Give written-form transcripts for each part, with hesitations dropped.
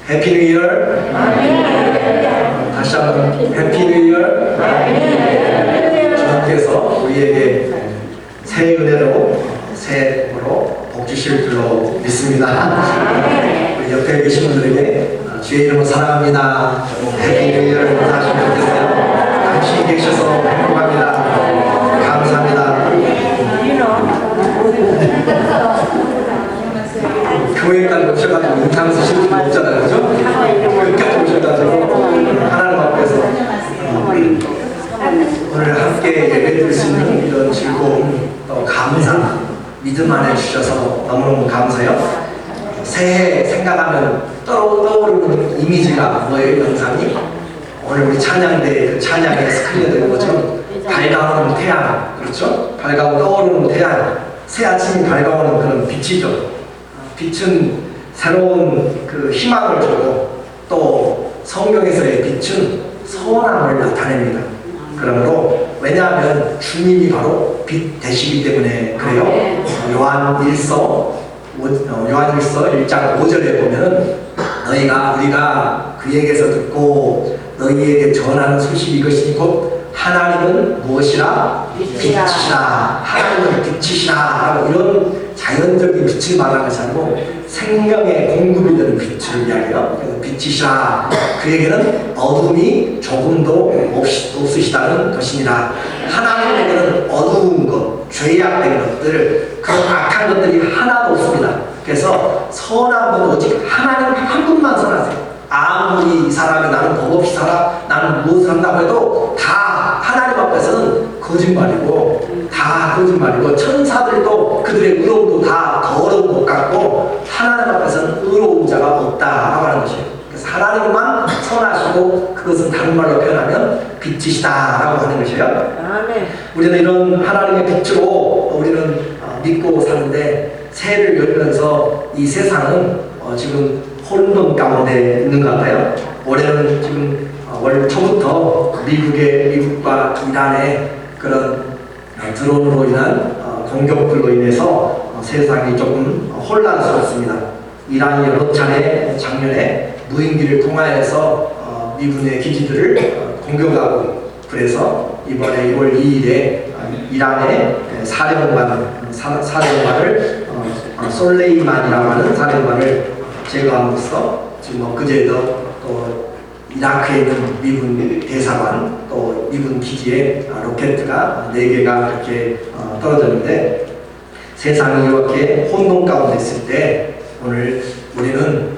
해피 뉴 이어. 다시 한번 해피 뉴 이어. 주님께서 우리에게 새 은혜로 새 복으로 복 주실 줄로 믿습니다. 우리 옆에 계신 분들에게 주의 이름으로 사랑합니다. 해피 뉴 이어를 인사하시면 좋겠어요. 당신이 계셔서 행복합니다. 감사합니다. 교회까지 오셔가지고 인상 쓰실 분 없잖아요, 그죠? 교회까지 오셔가지고 하나님 앞에서 오늘 함께 예배드릴 수 있는 이런 즐거움, 또 감사, 믿음 안에 주셔서 너무너무 감사해요. 새해 생각하면 떠오르는 이미지가 뭐예요? 영상이? 오늘 우리 찬양대 그 찬양의 스크린에 되는 것처럼 밝아오는 태양, 그렇죠? 밝아오고 떠오르는 태양, 새 아침이 밝아오는 그런 빛이죠. 빛은 새로운 그 희망을 주고 또 성경에서의 빛은 선함을 나타냅니다. 그러므로 왜냐하면 주님이 바로 빛 되시기 때문에 그래요. 요한일서 1장 5절에 보면 우리가 그에게서 듣고 너희에게 전하는 소식이 이것이니 곧 하나님은 무엇이라? 빛이시라. 하나님은 빛이시라 라고 이런 자연적인 빛을 말하는 것이 아니고 생명의 공급이 되는 빛을 이야기해요. 그래서 빛이시라. 그에게는 어둠이 조금도 없으시다는 것이니라. 하나님에게는 어두운 것, 죄악된 것들, 그런 악한 것들이 하나도 없습니다. 그래서 선한 분은 오직 하나님 한 분만 선하세요. 아무리 이 사람이 나는 법 없이 살아, 나는 무엇을 한다고 해도 다 하나님 앞에서는 거짓말이고, 다 거짓말이고, 천사들도 그들의 의로움도 다 더러운 것 같고, 하나님 앞에서는 의로운 자가 없다라고 하는 것이에요. 그래서 하나님만 선하시고, 그것은 다른 말로 표현하면 빛이시다라고 하는 것이에요. 아멘. 우리는 이런 하나님의 빛으로 우리는 믿고 사는데, 새해를 열면서 이 세상은 지금 혼돈 가운데 있는 것 같아요. 올해는 지금 월 초부터 미국과 이란의 그런 드론으로 인한 공격들로 인해서 세상이 조금 혼란스럽습니다. 이란이 여러 차례 작년에 무인기를 통하여서 미군의 기지들을 공격하고, 그래서 이번에 2월 2일에 이란의 사령관을 솔레이만이라고 하는 사령관을 제거함으로써 지금 그제도 또 이라크에 있는 미군 대사관 또 미군 기지에 로켓가 4개가 이렇게 떨어졌는데, 세상이 이렇게 혼돈 가운데 있을 때 오늘 우리는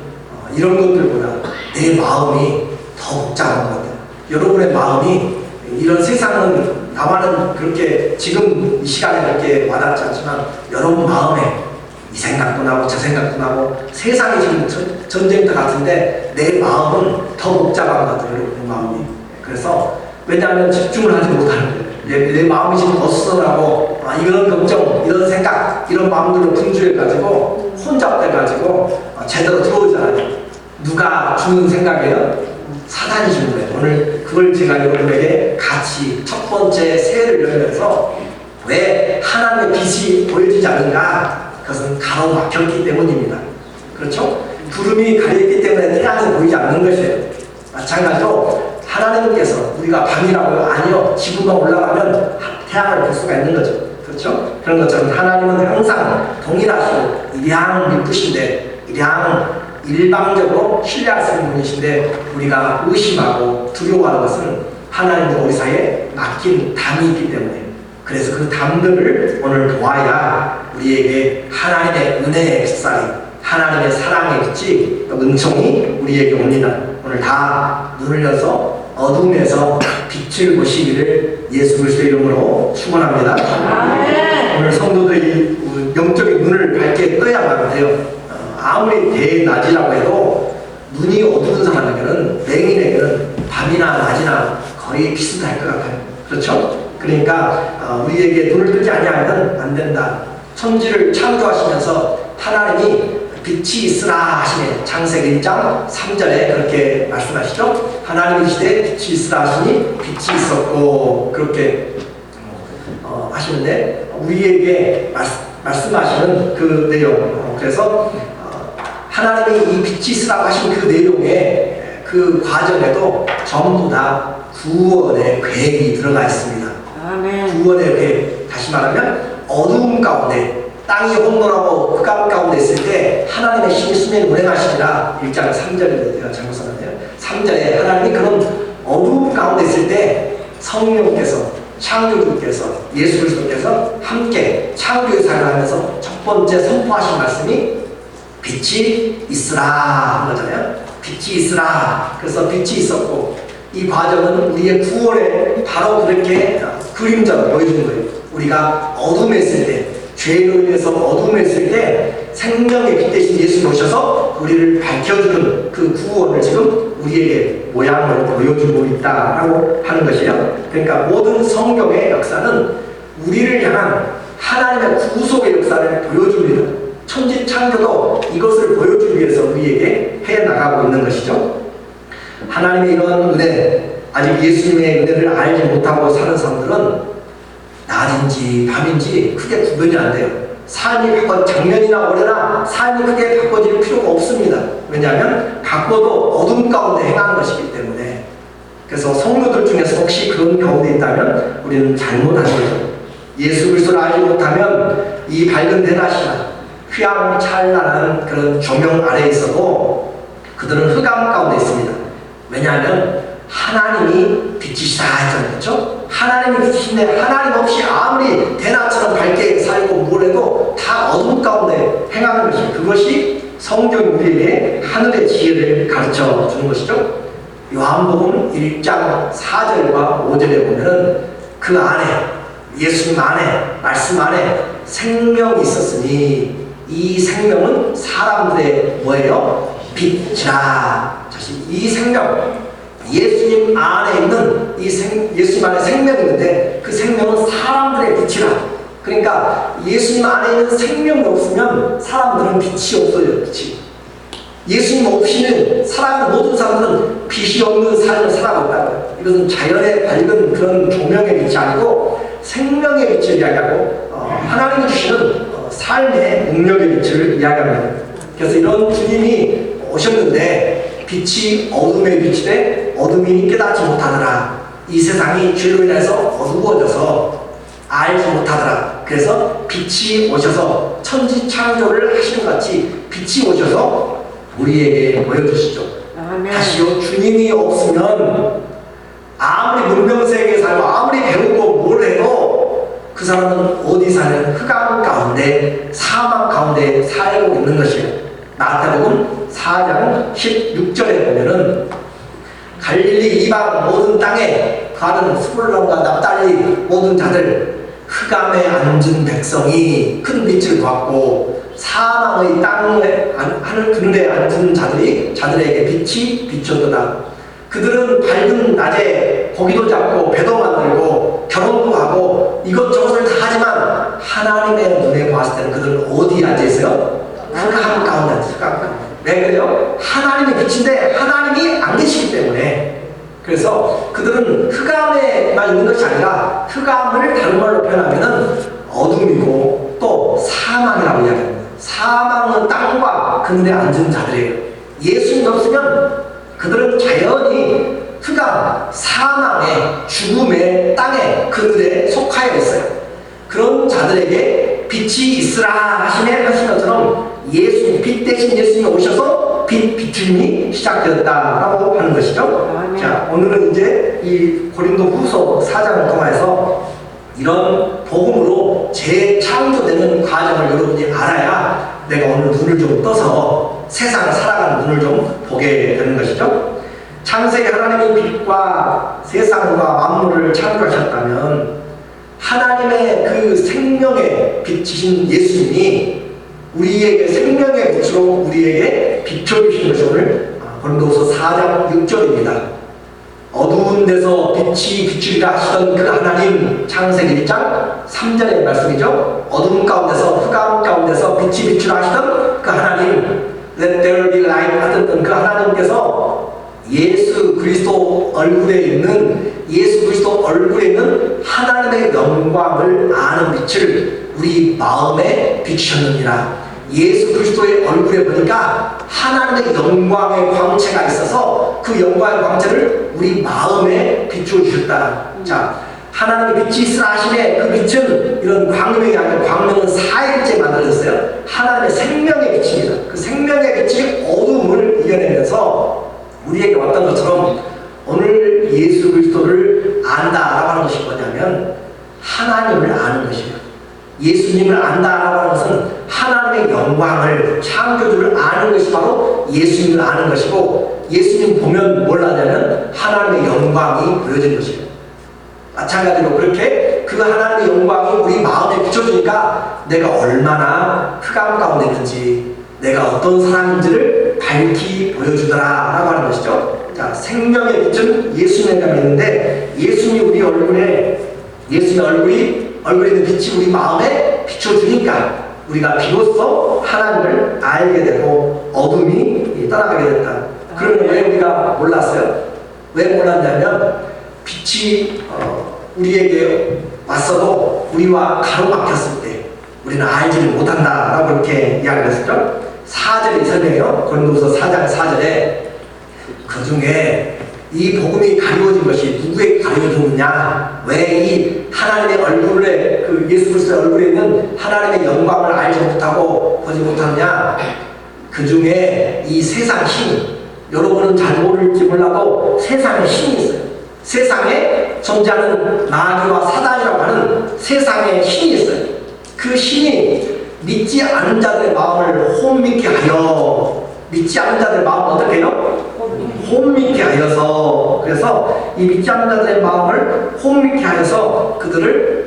이런 것들보다 내 마음이 더 복잡한 것 같아요. 여러분의 마음이 이런 세상은 나와는 그렇게 지금 이 시간에 그렇게 와닿지 않지만 여러분 마음에 이 생각도 나고 저 생각도 나고 세상이 지금 전쟁터 같은데 내 마음은 더 복잡한 것 같아요. 여러분의 마음이. 그래서 왜냐하면 집중을 하지 못하는 거예요. 내 마음이 지금 어수선하고 이런 걱정, 이런 생각, 이런 마음들로 분주해가지고 혼잡돼가지고 제대로 들어오지 않아요. 누가 주는 생각이에요? 사단이 주는 거예요. 오늘 그걸 제가 여러분에게 같이 첫 번째 새해를 열면서 왜 하나님의 빛이 보여지지 않는가? 그것은 가로막혔기 때문입니다. 그렇죠? 구름이 가려있기 때문에 태양이 보이지 않는 것이에요. 마찬가지로 하나님께서 우리가 밤이라고요? 아니요. 지구가 올라가면 태양을 볼 수가 있는 거죠. 그렇죠? 그런 것처럼 하나님은 항상 동일하시고 일양 미쁘신데 일방적으로 신뢰할 수 있는 분이신데 우리가 의심하고 두려워하는 것은 하나님과 우리 사이에 맡긴 담이 있기 때문에, 그래서 그 담들을 오늘 보아야 우리에게 하나님의 은혜의 빛살이, 하나님의 사랑의 빛이, 또 은총이 우리에게 옵니다. 오늘 다 눈을 여서 어둠에서 빛을 보시기를 예수 그리스도의 이름으로 축원합니다. 오늘 성도들이 영적인 눈을 밝게 떠야만 해요. 아무리 대낮이라고 해도 눈이 어두운 사람에게는, 맹인에게는 밤이나 낮이나 거의 비슷할 것 같아요. 그렇죠? 그러니까 우리에게 눈을 뜨지 아니하면 안 된다. 천지를 창조하시면서 하나님이 빛이 있으라 하시네. 창세기 1장 3절에 그렇게 말씀하시죠. 하나님이 시대에 빛이 있으라 하시니 빛이 있었고, 그렇게 하시는데 우리에게 말씀하시는 그 내용, 그래서 하나님이 이 빛이 있으라고 하신 그 내용에 그 과정에도 전부 다 구원의 계획이 들어가 있습니다. 아멘. 구원의 계획, 다시 말하면 어두움 가운데 땅이 혼돈하고 흑암 가운데 있을 때 하나님의 신이 수면 운행하시니라. 1장 3절인데 제가 잘못 썼는데요. 3절에 하나님이 그런 어두움 가운데 있을 때 성령께서, 창조주께서, 예수 그리스도께서 함께 창조의 사역을 하면서 첫 번째 선포하신 말씀이 빛이 있으라 하는 거잖아요. 빛이 있으라. 그래서 빛이 있었고, 이 과정은 우리의 구원에 바로 그렇게 그림자로 보여주는 거예요. 우리가 어둠에 있을 때, 죄로 인해서 어둠에 있을 때 생명의 빛 대신 예수를 오셔서 우리를 밝혀주는 그 구원을 지금 우리에게 모양을 보여주고 있다라고 하는 것이에요. 그러니까 모든 성경의 역사는 우리를 향한 하나님의 구속의 역사를 보여줍니다. 천지 창조도 이것을 보여주기 위해서 우리에게 해나가고 있는 것이죠. 하나님의 이런 은혜, 아직 예수님의 은혜를 알지 못하고 사는 사람들은 낮인지 밤인지 크게 구분이 안 돼요. 삶이 작년이나 올해나 삶이 크게 바꿔질 필요가 없습니다. 왜냐하면 바꿔도 어둠 가운데 행하는 것이기 때문에. 그래서 성도들 중에서 혹시 그런 가운데 있다면 우리는 잘못한 거죠. 예수 그리스도를 알지 못하면 이 밝은 대낮이나 휘황찬란한 그런 조명 아래에 있어도 그들은 흑암 가운데 있습니다. 왜냐하면 하나님이 빛이시다 했잖아요. 그렇죠? 하나님이 빛이신데 하나님 없이 아무리 대낮처럼 밝게 살고 뭘 해도 다 어둠 가운데 행하는 것이, 그것이 성경 우리에게 하늘의 지혜를 가르쳐 주는 것이죠. 요한복음 1장 4절과 5절에 보면은 그 안에, 예수님 안에, 말씀 안에 생명이 있었으니 이 생명은 사람들의 뭐예요? 빛이라. 이 생명, 예수님 안에 있는 예수님 안에 생명이 있는데 그 생명은 사람들의 빛이라. 그러니까 예수님 안에 있는 생명이 없으면 사람들은 빛이 없어요. 빛이. 예수님 없이는 살아가는 모든 사람들은 빛이 없는 삶을 살아가고 있다고요. 이것은 자연의 밝은 그런 조명의 빛이 아니고 생명의 빛을 이야기하고 하나님이 주시는 삶의 능력의 빛을 이야기합니다. 그래서 이런 주님이 오셨는데 빛이 어둠의 빛이 돼 어둠이 깨닫지 못하더라. 이 세상이 죄로 인해서 어두워져서 알지 못하더라. 그래서 빛이 오셔서 천지 창조를 하시는 것 같이 빛이 오셔서 우리에게 보여주시죠. 아멘. 다시요, 주님이 없으면 아무리 문명세계에 살고 아무리 배우고 뭘 해도 그 사람은 어디 사는 흑암 가운데 사망 가운데 살고 있는 것이에요. 마태복음 4장 16절에 보면은 갈릴리 이방 모든 땅에 가는 스불론과 납달리 모든 자들 흑암에 앉은 백성이 큰 빛을 보았고 사망의 땅에 하늘 그늘에 앉은 자들에게 빛이 비쳤도다. 그들은 밝은 낮에 고기도 잡고 배도 만들고 결혼도 하고 이것저것을 다 하지만 하나님의 눈에 보았을 때는 그들은 어디에 앉아 있어요? 흑암 가운데 앉아 있어요. 왜 그래요? 하나님의 빛인데 하나님이 안 계시기 때문에. 그래서 그들은 흑암에만 있는 것이 아니라 흑암을 다른 말로 표현하면 어둠이고 또 사망이라고 이야기합니다. 사망은 땅과 그늘에 앉은 자들이에요. 예수님이 없으면 그들은 자연히 흑암, 사망의 죽음의 땅의 그늘에 속하여 있어요. 그런 자들에게 빛이 있으라 하신 것처럼 예수님, 빛 대신 예수님이 오셔서 빛 비춤이 시작되었다라고 하는 것이죠. 자, 오늘은 이제 이 고린도 후서 4장을 통해서 이런 복음으로 재창조되는 과정을 여러분이 알아야 내가 오늘 눈을 좀 떠서 세상을 살아가는 눈을 좀 보게 되는 것이죠. 창세기 하나님의 빛과 세상과 만물을 창조하셨다면 하나님의 그 생명의 빛이신 예수님이 우리에게 생명의 빛으로 우리에게 비춰주신 것이 오늘 고린도후서 4장 6절입니다. 어두운 데서 빛이 비추리라 하시던 그 하나님, 창세기 1장 3절의 말씀이죠. 어둠 가운데서 흑암 가운데서 빛이 비추라 하시던 그 하나님, Let there be light 하셨던 그 하나님께서 예수 그리스도 얼굴에 있는 하나님의 영광을 아는 빛을 우리 마음에 비추셨느니라. 예수 그리스도의 얼굴에 보니까 하나님의 영광의 광채가 있어서 그 영광의 광채를 우리 마음에 비추어 주셨다. 자, 하나님의 빛이 있으라 하시네. 그 빛은 이런 광명이 아니라 광명은 4일째 만들어졌어요. 하나님의 생명의 빛입니다. 그 생명의 빛이 어둠을 이겨내면서 우리에게 왔던 것처럼 오늘 예수 그리스도를 안다라고 하는 것이 뭐냐면 하나님을 아는 것이에요. 예수님을 안다라고 하는 것은 하나님의 영광을, 창조주를 아는 것이 바로 예수님을 아는 것이고, 예수님 보면 뭘 하냐면 하나님의 영광이 보여진 것이에요. 마찬가지로 그렇게 그 하나님의 영광이 우리 마음에 비춰주니까 내가 얼마나 흑암 가운데 있는지, 내가 어떤 사람인지를 밝히 보여주더라 라고 하는 것이죠. 자, 생명의 빛은 예수님이라고 있는데, 예수님이 우리 얼굴에, 예수님의 얼굴에 있는 빛이 우리 마음에 비춰주니까 우리가 비로소 하나님을 알게 되고 어둠이 떠나가게 됐다. 그러면 왜 우리가 몰랐어요? 왜 몰랐냐면 빛이 우리에게 왔어도 우리와 가로막혔을 때 우리는 알지를 못한다라고 이렇게 이야기를 했었죠. 4절이 설명해요. 고린도후서 4장 4절에 그 중에 이 복음이 가리워진 것이 누구에게 가리워졌느냐? 왜 이 하나님의 얼굴에, 그 예수 그리스도의 얼굴에 있는 하나님의 영광을 알지 못하고 보지 못하느냐? 그 중에 이 세상 신, 여러분은 잘 모를지 몰라도 세상에 신이 있어요. 세상에 존재하는 마귀와 사단이라고 하는 세상에 신이 있어요. 그 신이 믿지 않는 자들의 마음을 혼미케 하여, 믿지 않는 자들의 마음을 어떻게 해요? 혼미케 하여서, 그래서 이 믿지 않는 자들의 마음을 혼미케 하여서 그들을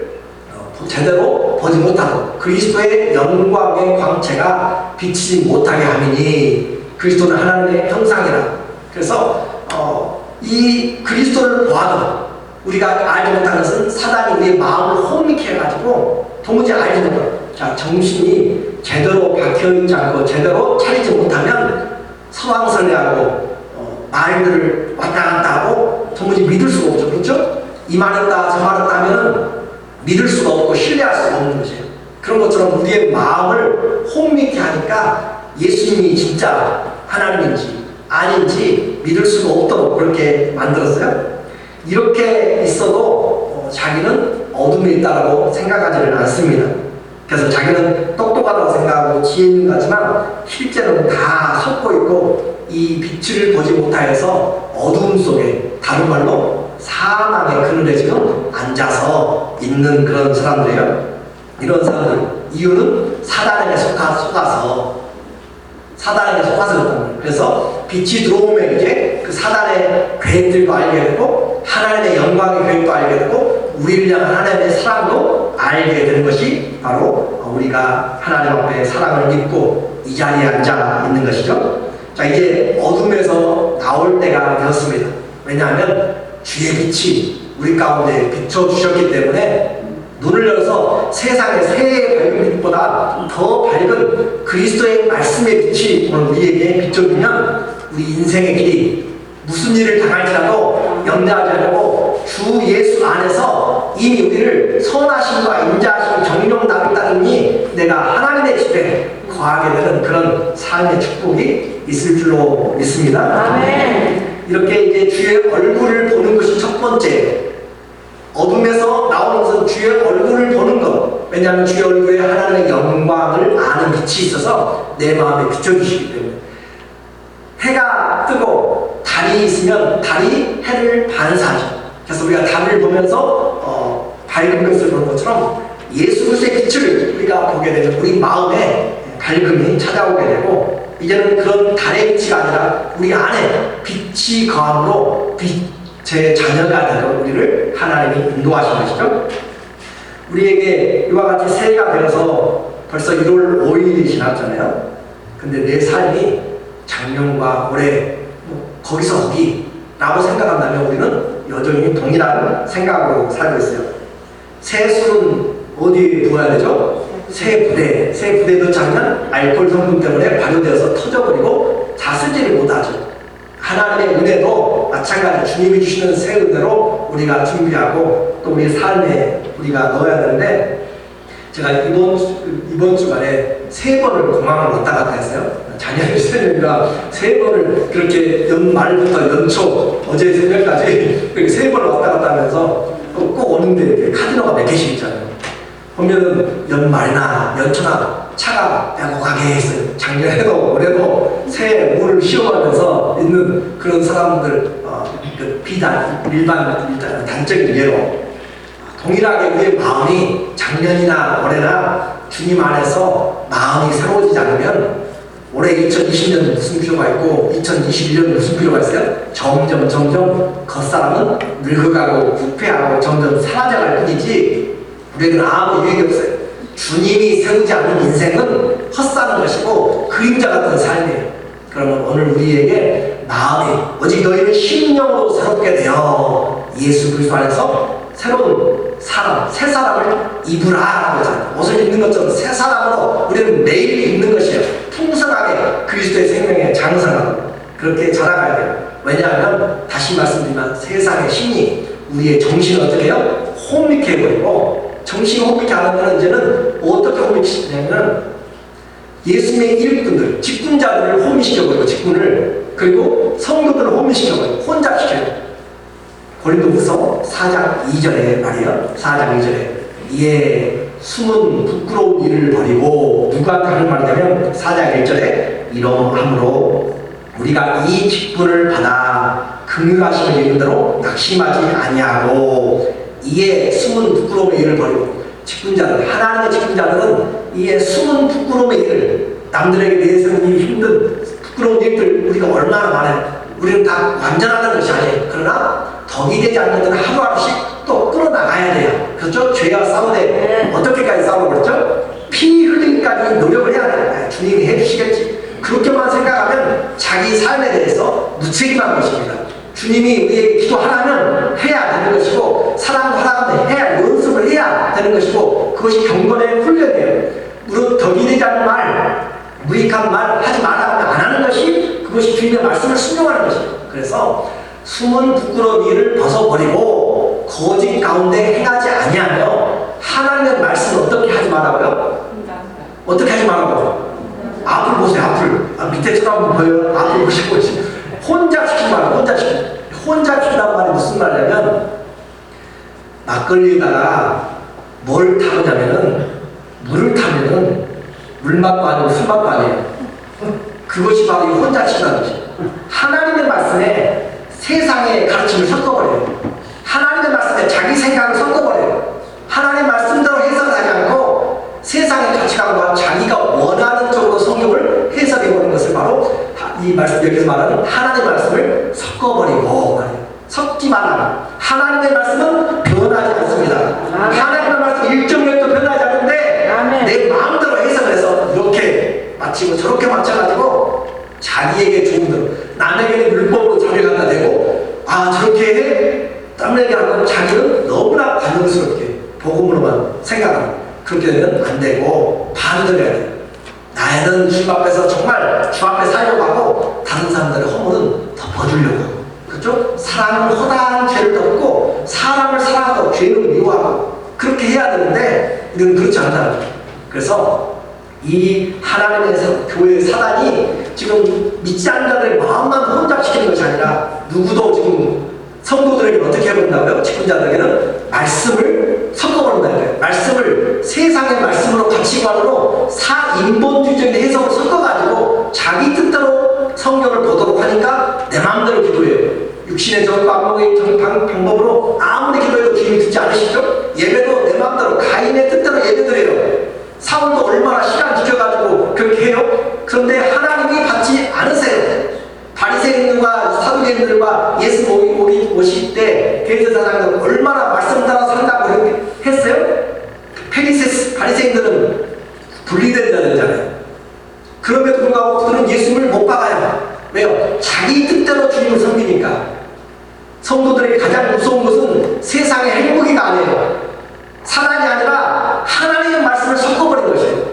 제대로 보지 못하고 그리스도의 영광의 광채가 비치지 못하게 함이니, 그리스도는 하나님의 형상이라. 그래서 이 그리스도를 보아도 우리가 알지 못하는 것은 사단이 우리의 마음을 혼미케 해가지고 도무지 알지 못하고, 자, 정신이 제대로 박혀있지 않고 제대로 차리지 못하면 서왕설레하고 말들을 왔다 갔다 하고 도무지 믿을 수가 없죠. 그렇죠? 이 말했다 저 말했다 하면은 믿을 수가 없고 신뢰할 수가 없는 것이에요. 그런 것처럼 우리의 마음을 혼미케 하니까 예수님이 진짜 하나님인지 아닌지 믿을 수가 없도록 그렇게 만들었어요. 이렇게 있어도 자기는 어둠에 있다고 생각하지는 않습니다. 그래서 자기는 똑똑하다고 생각하고 지혜 있는 것 같지만 실제로는 다 속고 있고 이 빛을 보지 못하여서 어둠 속에, 다른 말로 사망의 그늘에 지금 앉아서 있는 그런 사람들이에요. 이런 사람들, 이유는 사단에게 속아서 그렇다는. 그래서 빛이 들어오면 이제 그 사단의 계획들도 알게 되고 하나님의 영광의 계획도 알게 되고 우리를 향한 하나님의 사랑도 알게 되는 것이 바로 우리가 하나님 앞에 사랑을 믿고 이 자리에 앉아 있는 것이죠. 자, 이제 어둠에서 나올 때가 되었습니다. 왜냐하면 주의 빛이 우리 가운데 비춰주셨기 때문에 눈을 열어서 세상의 새해의 밝은 빛보다 더 밝은 그리스도의 말씀의 빛이 오늘 우리에게 비춰주면 우리 인생의 길이 무슨 일을 당할지라도 염려하지 않고 주 예수 안에서 이미 우리를 선하심과 인자하심 정령답을 따르니 내가 하나님의 집에 거하게 되는 그런 삶의 축복이 있을 줄로 믿습니다. 아멘. 이렇게 이제 주의 얼굴을 보는 것이 첫 번째. 어둠에서 나오는 것은 주의 얼굴을 보는 것. 왜냐하면 주의 얼굴에 하나님의 영광을 아는 빛이 있어서 내 마음에 비춰주시기 때문에. 해가 뜨고 달이 있으면 달이 해를 반사하죠. 그래서 우리가 달을 보면서 밝은 것을 보는 것처럼 예수 그리스도의 빛을 우리가 보게 되면 우리 마음에 밝음이 찾아오게 되고, 이제는 그런 달의 빛이 아니라 우리 안에 빛이 거함으로 빛의 자녀가 되도록 우리를 하나님이 인도하신 것이죠. 우리에게 이와 같이 새해가 되어서 벌써 1월 5일이 지났잖아요. 근데 내 삶이 작년과 올해 거기서 거기라고 생각한다면 우리는 여전히 동일한 생각으로 살고 있어요. 새술은 어디에 부어야 되죠? 새 부대에 넣자면 알코올 성분 때문에 발효되어서 터져버리고 다 쓰지를 못하죠. 하나님의 은혜도 마찬가지 주님이 주시는 새 은혜로 우리가 준비하고 또 우리 삶에 우리가 넣어야 되는데, 제가 이번 주말에 세 번을 공항을 왔다 갔다 했어요. 자녀의 새내가 세 번을 그렇게 연말부터 연초 어제 새벽까지 그렇게 세 번을 왔다 갔다 하면서 꼭 오는데 카지노가 몇 개씩 있잖아요. 보면은 연말이나 연초나 차가 빼곡하게 했어요. 작년에도 올해도 새해 물을 시험하면서 있는 그런 사람들 그 비단 일반 단적인 예로 동일하게 우리의 마음이 작년이나 올해나 주님 안에서 마음이 새로워지지 않으면 올해 2020년 무슨 필요가 있고 2021년 무슨 필요가 있어요? 점점 겉사람은 늙어가고 부패하고 점점 사라져갈 뿐이지 우리에게는 아무 유익이 없어요. 주님이 세우지 않는 인생은 헛사는 것이고 그림자 같은 삶이에요. 그러면 오늘 우리에게 마음이 오직 너희는 심령으로 새롭게 되어 예수 그리스도 안에서 새로운 사람, 새 사람을 입으라 그러잖아요. 옷을 입는 것처럼 새 사람으로 우리는 매일 입는 것이에요. 풍성하게 그리스도의 생명에 장성하고 그렇게 자라가야 돼요. 왜냐하면 다시 말씀드리면 세상의 신이 우리의 정신을 어떻게 해요? 혼미케 해버리고 정신이 혼미케 하는 건 이제는 어떻게 혼미시키냐면 예수님의 일꾼들, 직분자들을 혼미시켜버리고 직분을 그리고 성도들을 혼미시켜버리고 혼잡시켜요. 고린도후서 4장 2절에 말이에요. 4장 2절에 이에 숨은 부끄러운 일을 버리고 누가 하는 말이냐면 4장 1절에 이러함으로 우리가 이 직분을 받아 긍휼하심을 이룬 대로 낙심하지 아니하고 이에 숨은 부끄러움의 일을 버리고 직분자들 하나님의 직분자들은 이에 숨은 부끄러움의 일을 남들에게 내세우는 이 힘든 부끄러운 일들 우리가 얼마나 많아요. 우리는 다 완전하다는 것이 아니에요. 그러나 덕이 되지 않는 데는 하루하루씩 또 끌어나가야 돼요. 그렇죠? 죄와 싸우되 어떻게까지 싸우고 그랬죠? 피 흘리기까지 노력을 해야 돼요. 주님이 해주시겠지. 그렇게만 생각하면 자기 삶에 대해서 무책임한 것입니다. 주님이 우리에게 기도하라면 해야 되는 것이고 사랑하라면 해야 연습을 해야 되는 것이고 그것이 경건의 훈련이에요. 물론 덕이 되지 않는 말, 무익한 말 하지 말라면 안 하는 것이 그것이 주님의 말씀을 순종하는 것이에요. 그래서 숨은 부끄러운 일을 벗어버리고 거짓 가운데 행하지 아니하며 하나님의 말씀을 어떻게 하지 말라고요? 어떻게 하지 말라고요? 앞을 보세요. 앞을 밑에 쳐다보면 보여요. 앞을 보시고 혼자 시키지 말고 혼자 시킨다는 말이 무슨 말이냐면 막걸리에다가 뭘 타느냐면은 물을 타면은 물맛도 아니고 술맛도 아니에요. 그것이 바로 이 혼자 시킨다는 것이에요. 하나님의 말씀에 세상의 가르침을 섞어버려요. 하나님의 말씀에 자기 생각을 섞어버려요. 하나님의 말씀대로 해석하지 않고 세상의 가치관과 자기가 원하는 쪽으로 성경을 해석해버리는 것을 바로 이 말씀 여기서 말하는 하나님의 말씀을 섞어버리고 말이에요. 섞지 말라. 하나님의 말씀은 변하지 않습니다. 하나님의 말씀 1.1도 변하지 않는데 내 마음대로 해석을 해서 이렇게 맞추고 저렇게 맞춰가지고 자기에게 좋은 대로 남에게는 율법으로 자를 갖다 대고 저렇게 해? 남에게 하면 자기는 너무나 관용스럽게 복음으로만 생각합니다. 그렇게 되면 안 되고 반대로 해야 돼요. 나는 주님 앞에서 정말 주 앞에 살려고 하고 다른 사람들의 허물은 덮어주려고 하고 그렇죠? 사람은 허다한 죄를 덮고 사람을 사랑하고 죄를 미워하고 그렇게 해야 되는데 우리는 그렇지 않다는 거예요. 그래서 이 하나님의 교회의 사단이 지금 믿지 않는 자들의 마음만 혼잡시키는 것이 아니라 누구도 지금 성도들에게 어떻게 해본다고요? 직분자들에게는 말씀을 섞어버린다는 말씀을 세상의 말씀으로 가치관으로 인본주의적인 해석을 섞어가지고 자기 뜻대로 성경을 보도록 하니까 내 마음대로 기도해요. 육신의 방법으로 아무리 기도해도 주님이 듣지 않으시죠? 예배도 내 마음대로 가인의 뜻대로 예배드려요. 사울도 얼마나 시간 지켜가지고 그렇게 해요? 그런데 하나님이 받지 않으세요. 바리새인들과 사두개인들과 예수 오실 때 대제사장들은 얼마나 말씀 따라 산다고 했어요? 바리새인들은 분리된 자들이잖아요. 그럼에도 불구하고 그들은 예수님을 못 박아요. 왜요? 자기 뜻대로 주님을 섬기니까. 성도들에게 가장 무서운 것은 세상의 행복이가 아니에요. 사랑이 아니라 하나님의 말씀을 섞어버린 것이에요.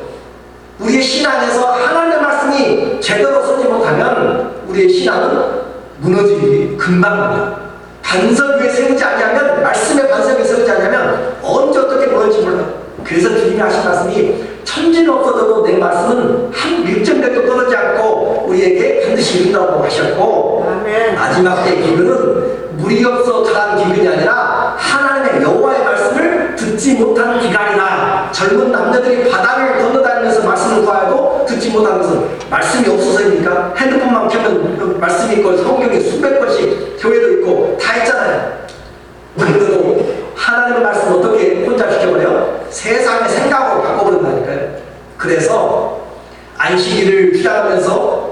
우리의 신앙에서 하나님의 말씀이 제대로 서지 못하면 우리의 신앙은 무너지기 금방입니다. 반석 위에 세우지 않냐면 말씀의 반석 위에 세우지 않냐면 언제 어떻게 무너질지 몰라요. 그래서 주님이 하신 말씀이 천지는 없어져도 내 말씀은 한 일정백도 떨어지지 않고 우리에게 반드시 이룬다고 하셨고, 아멘. 마지막 때 기근은 물이 없어 자란 기근이 아니라 하나님의 여호와의 말씀을 듣지 못하는 기간이다. 젊은 남자들이 바다를 건너다니면서 말씀을 구하여도 듣지 못하는 것은 말씀이 없어서입니까? 핸드폰만 켜면 말씀이 있고 성경이 수백 번씩 교회도 있고 다 있잖아요. 우리도 하나님의 말씀을 어떻게 혼자 시켜버려요? 세상의 생각으로 바꿔버린다니까요. 그래서 안식일을 주장하면서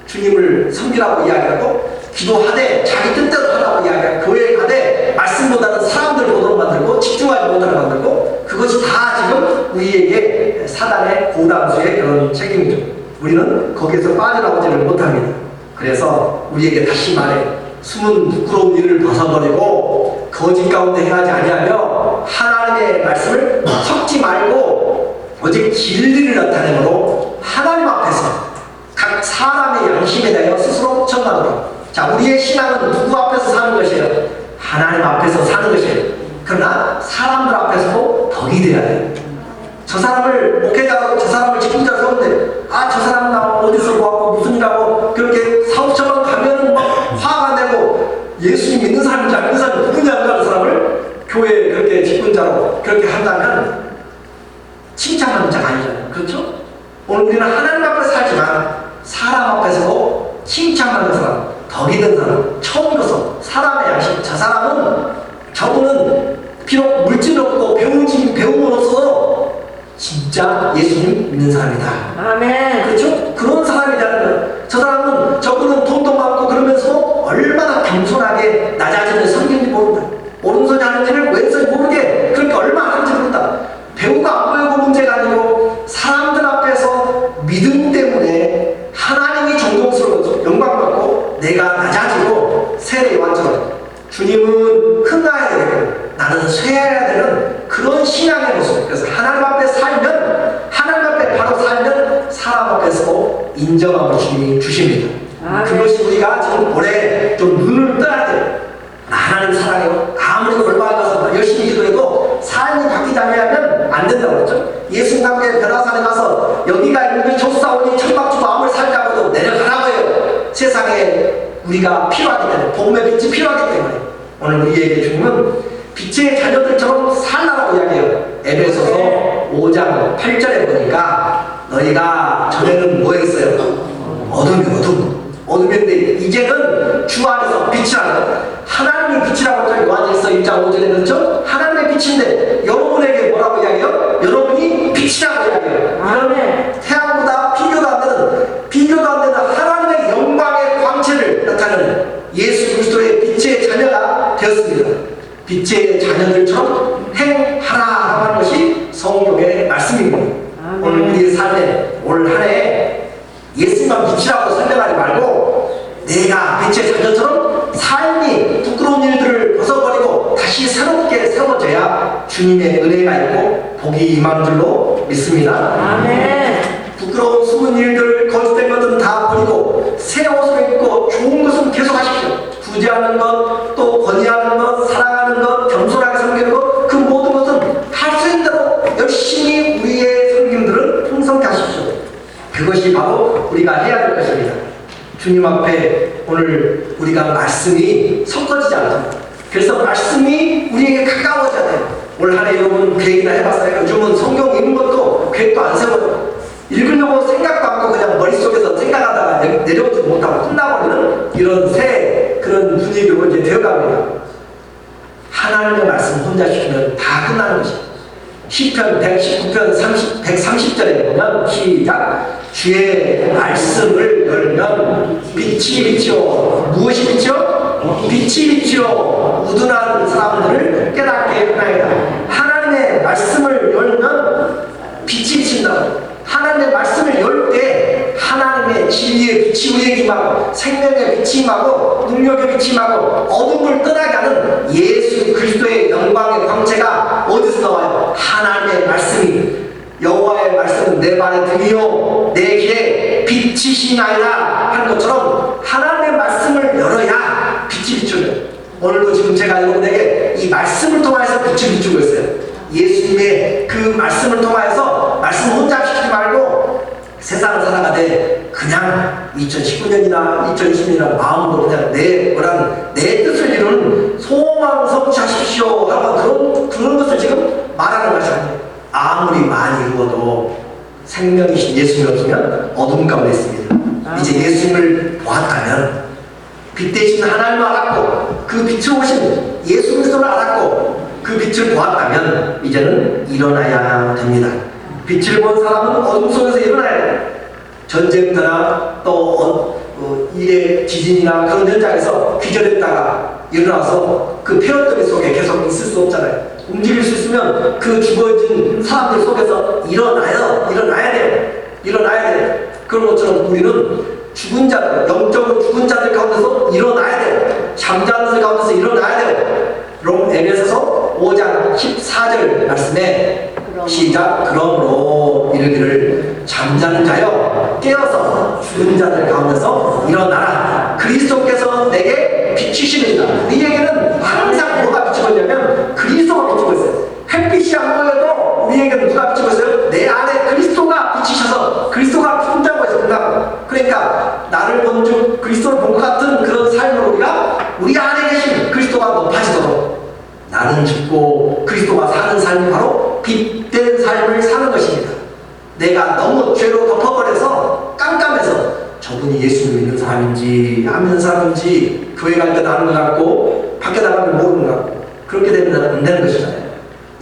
주님을 섬기라고 이야기하고, 기도하되 자기 뜻대로 하라고 이야기하고, 교회에 가되 말씀보다는 사람들 보도록 만들고 집중하지 못하게 만들고, 그것이 다 지금 우리에게 사단의 고단수의 그런 책임이죠. 우리는 거기에서 빠져나오지를 못합니다. 그래서 우리에게 다시 말해, 숨은 부끄러운 일을 벗어버리고 거짓 가운데 행하지 아니하며 하나님의 말씀을 섞지 말고 오직 진리를 나타내므로 하나님 앞에서 각 사람의 양심에 대하여 스스로 청하노라. 자, 우리의 신앙은 누구 앞에서 사는 것이에요? 하나님 앞에서 사는 것이에요. 그러나 사람들 앞에서도 덕이 돼야 돼요. 저 사람을 목회자로 저 사람을 직분자로 세우는데, 아, 저 사람 나 어디서 뭐하고 무슨 일하고 그렇게 사업처럼 가면은 막 화가 내고 예수님 믿는 사람인지 안 믿는 사람이 누구냐 하는 사람을 교회에 그렇게 직분자로 그렇게 한다면 칭찬하는 자가 아니잖아요. 그렇죠? 오늘 우리는 하나님 앞에서 살지만 사람 앞에서도 칭찬하는 사람, 덕이 된 사람, 처음 것서 사람의 양심, 저 사람은, 저분은 비록 물질 없고 배움은 없어도 진짜 예수님 믿는 사람이다. 아멘. 그렇죠? 그런 사람이라는 거예요. 저 사람은, 저분은 돈도 많고 그러면서 얼마나 겸손하게 낮아지는 성경이 모른다. 오른손이 하는지를 왼손이 모르게 그렇게 얼마나 하는지 모른다. 배우가 안 보이고 문제가 아니고 사람들 앞에서 믿음 때문에 하나님이 존경스러워서 영광받고 내가 낮아지고 세례 요한처럼 주님은 흥하여야 되고 나는 쇠해야 되는 그런 신앙의 모습. 그래서 하나님 앞에 살면, 하나님 앞에 바로 살면 사람 앞에서 인정함을 주님이 주십니다. 그것이 우리가 지금 올해 좀 눈을 떠야 돼요. 나 하나님 사랑해요. 아무리 얼마나 가서 열심히 기도해도 삶이 바뀌지 않으면 안 된다고 그랬죠. 예수님께 변화산에 가서 여기가 있는 조사오니 천박주도 아무리 살자고도 내려가라고 해요. 세상에 우리가 필요하기 때문에, 복음의 빛이 필요하기 때문에 오늘 우리에게 주님은 빛의 자녀들처럼 살라고 이야기해요. 에베소서 5장 8절에 보니까 너희가 전에는 뭐 했어요? 어둠인데 이제는 주 안에서 빛이라고, 하나님이 빛이라고 했죠. 요한일서 1장 5절에 그렇죠? 하나님의 빛인데 여러분에게 뭐라고 이야기해요? 여러분이 빛이라고 이야기해요. 아멘. 태양보다 비교도 안 되는 하나님의 영광의 광채를 나타내는 예수 그리스도의 빛의 자녀가 되었습니다. 빛의 자녀들처럼 행하라라고 하는 것이 성경의 말씀입니다. 오늘 우리의 삶에 올 한 해 예수님만 빛이라고 설명하지 말고 내가 빛의 자녀처럼 삶이 부끄러운 일들을 벗어버리고 다시 새롭게 세워져야 주님의 은혜가 있고 복이 임한 줄로 믿습니다. 아멘. 부끄러운 숨은 일들, 거짓된 것들은 다 버리고 새 옷을 입고 좋은 것은 계속 하십시오. 구제하는 것, 또 권위하는 것, 사랑하는 것, 겸손하게 섬기는 것, 그 모든 것은 할 수 있는 대로 열심히 우리의 섬김들을 풍성케 하십시오. 그것이 바로 우리가 해야 될 것입니다. 주님 앞에 오늘 우리가 말씀이 섞어지지 않습니다. 그래서 말씀이 우리에게 가까워져야 돼요. 올 한 해 여러분 계획이나 해봤어요? 요즘은 성경 읽는 것도 계획도 안 세워요. 읽으려고 생각도 않고 그냥 머릿속에서 생각하다가 내려오지 못하고 끝나버리는 이런 새 그런 분위기로 이제 되어갑니다. 하나님의 말씀 혼자 시키면 다 끝나는 것입니다. 시편 119편 130절에 보면 시작, 주의 말씀을 열면 빛이 비치오. 무엇이 비치오? 빛이 비치오. 우둔한 사람들을 깨닫게 하나이다. 하나님의 말씀을 열면 빛이 비친다. 하나님의 말씀을 열 때 하나님의 진리의 빛이 우리에게 임하고 생명의 빛이 임하고 능력의 빛이 임하고 어둠을 떠나게 하는 예수 그리스도의 영광의 광채가 어디서 나와요? 하나님의 말씀이, 여호와의 말씀은 내 발의 등이요 내 길에 빛이시나이다 하는 것처럼 하나님의 말씀을 열어야 빛이 비추는, 오늘도 지금 제가 여러분에게 이 말씀을 통해서 빛을 비추고 있어요. 예수님의 그 말씀을 통하여서 말씀 혼잡시키지 말고 세상을 살아가되 그냥 2019년이나 2020년이나 마음으로 그냥 내 뜻을 이루는 소망 성취하십시오 하고 그런 것을 지금 말하는 것이 아니에요. 아무리 많이 이루어도 생명이신 예수님이 없으면 어둠 가운데 있습니다. 이제 예수님을 보았다면 빛 대신 하나님을 알았고 그 빛을 오신 예수 그리스도를 알았고 그 빛을 보았다면 이제는 일어나야 됩니다. 빛을 본 사람은 어둠 속에서 일어나야 돼요. 전쟁터나 또 일의 지진이나 그런 현장에서 기절했다가 일어나서 그 폐허더미 속에 계속 있을 수 없잖아요. 움직일 수 있으면 그 죽어진 사람들 속에서 일어나야 돼요. 그런 것처럼 우리는 죽은 자들, 영적으로 죽은 자들 가운데서 일어나야 돼요. 잠자는 자들 가운데서 일어나야 돼요. 에베소서 5장 14절 말씀에 시작. 그러므로 이르기를 잠자는 자여 깨어서 죽은 자들 가운데서 일어나라. 그리스도께서 내게 비치시느니라. 우리에게는 항상 뭐가 비치고 있냐면 그리스도가 비치고 있어요. 햇빛이 안 보여도 우리에게는 누가 비치고 있어요? 내 안에 그리스도가 비치셔서 그리스도가 풍자하고 있습니다. 그러니까 나를 본즉 그리스도를 본 것 같은 그런 삶으로 우리가 우리 안에 계신 그리스도가 높아지도록 나는 죽고 그리스도가 사는 삶이 바로 빛된 삶을 사는 것입니다. 내가 너무 죄로 덮어버려서 깜깜해서 저분이 예수를 믿는 사람인지 안 믿는 사람인지 교회 갈 때는 아는 것 같고 밖에 나가면 모르는 것 같고 그렇게 되면 안 되는 것이잖아요.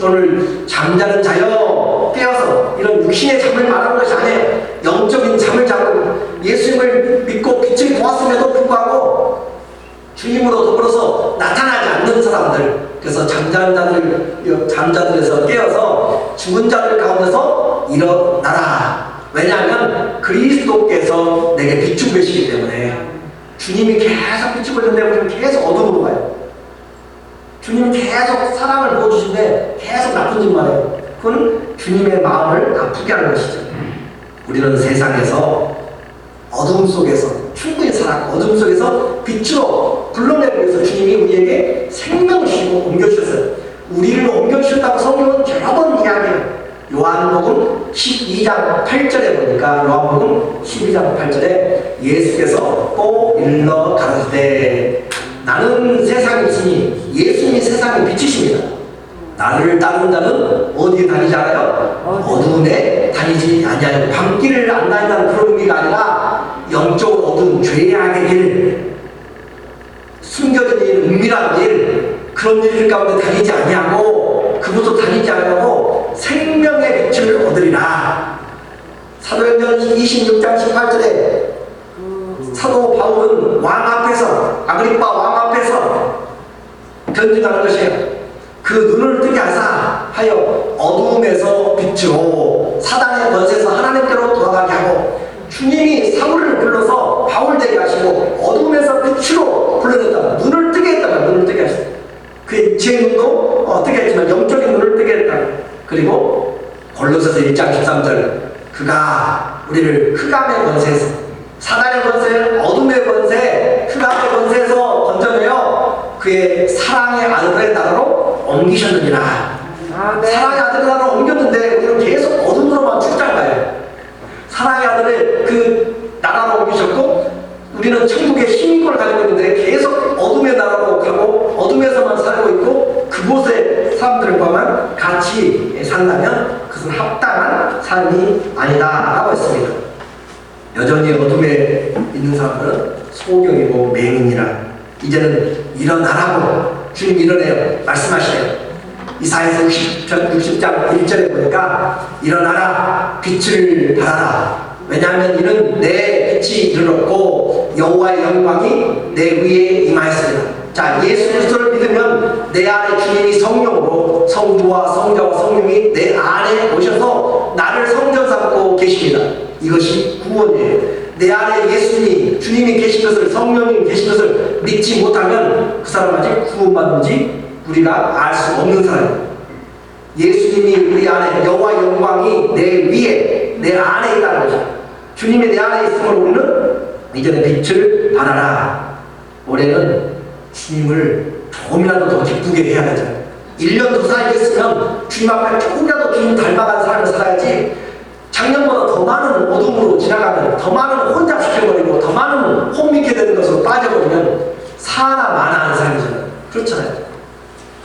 오늘 잠자는 자여 깨어서 이런 육신의 잠을 말하는 것이 아니에요. 영적인 잠을 자고 예수님을 믿고 빛을 보았음에도 불구하고 주님으로 더불어서 나타나지 않는 사람들, 그래서 잠자들에서 깨어서 죽은 자들 가운데서 일어나라. 왜냐하면 그리스도께서 내게 비추고 계시기 때문에 주님이 계속 비추고 있는데 우리는 계속 어둠으로 가요. 주님은 계속 사랑을 보여주시는데 계속 나쁜 짓만 해요. 그건 주님의 마음을 아프게 하는 것이죠. 우리는 세상에서 어둠 속에서 충분히 살았고 어둠 속에서 빛으로 불러내기 위해서 주님이 우리에게 생명을 주시고 옮겨주셨어요. 우리를 옮겨주셨다고 성경은 여러 번 이야기해요. 요한복음 12장 8절에 보니까 요한복음 12장 8절에 예수께서 또 일러 가라사대 나는 세상에 있으니 예수님이 세상의 빛이십니다. 나를 따르는 자는 어디에 다니지 않아요? 어둠에 다니지 아니하여 밤길을 안 다닌다는 그런 의미가 아니라 영적으로 어두운 죄악의 길, 숨겨진 일, 은밀한 일, 그런 일 가운데 다니지 아니하고 그곳도 다니지 아니하고 생명의 빛을 얻으리라. 사도행전 26장 18절에 사도 바울은 왕 앞에서 아그리빠 왕 앞에서 변증하는 것이에요. 그 눈을 뜨게 하여 어둠에서 빛으로 사단의 권세에서 하나님께로 돌아가게 하고 주님이 사울을 불러서 바울 되게 하시고 어둠에서 빛으로 불러냈다. 눈을 뜨게 했다가 눈을 뜨게 하셨어요. 그 제 눈도 뜨게 했지만 영적인 눈을 뜨게 했다. 그리고 골로새서 1장 13절 그가 우리를 흑암의 권세에서 사단의 권세, 어둠의 권세, 흑암의 권세에서 건져내어 그의 사랑의 아들의 나라로 옮기셨느니라. 사랑의 아들의 나라로 옮겼는데 우리는 계속 어둠으로만 출장가요. 사랑의 아들을 그 나라로 옮기셨고 우리는 천국의 시민권을 가지고 있는데 계속 어둠의 나라로 가고 어둠에서만 살고 있고 그곳의 사람들과만 같이 산다면 그것은 합당한 삶이 아니다 라고 했습니다. 여전히 어둠에 있는 사람들은 소경이고 맹인이라 이제는 일어나라고 주님 일어나요. 말씀하시네요. 이사야서 60장 1절에 보니까 일어나라 빛을 발하라. 왜냐하면 이는 내 빛이 이르렀고 여호와의 영광이 내 위에 임하였습니다. 자, 예수 그리스도를 믿으면 내 안에 주님이 성령으로 성부와 성자와 성령이 내 안에 오셔서 나를 성전 삼고 계십니다. 이것이 구원이에요. 내 안에 예수님이 주님이 계신 것을 성령님이 계신 것을 믿지 못하면 그 사람 아직 구원받는지 우리가 알 수 없는 사람입니다. 예수님이 우리 안에 여호와의 영광이 내 위에 내 안에 있다는 거죠. 주님이 내 안에 있음을 우리는 이제는 빛을 발하라. 올해는 주님을 조금이라도 더 기쁘게 해야 되잖아요. 1년 더 살겠으면 주님 앞에 조금이라도 주님 닮아가는 삶을 살아야지 작년보다 더 많은 어둠으로 지나가면 더 많은 혼잡시켜버리고 더 많은 혼미케 되는 것으로 빠져버리면 사나 마나하는 삶이잖아요. 그렇잖아요.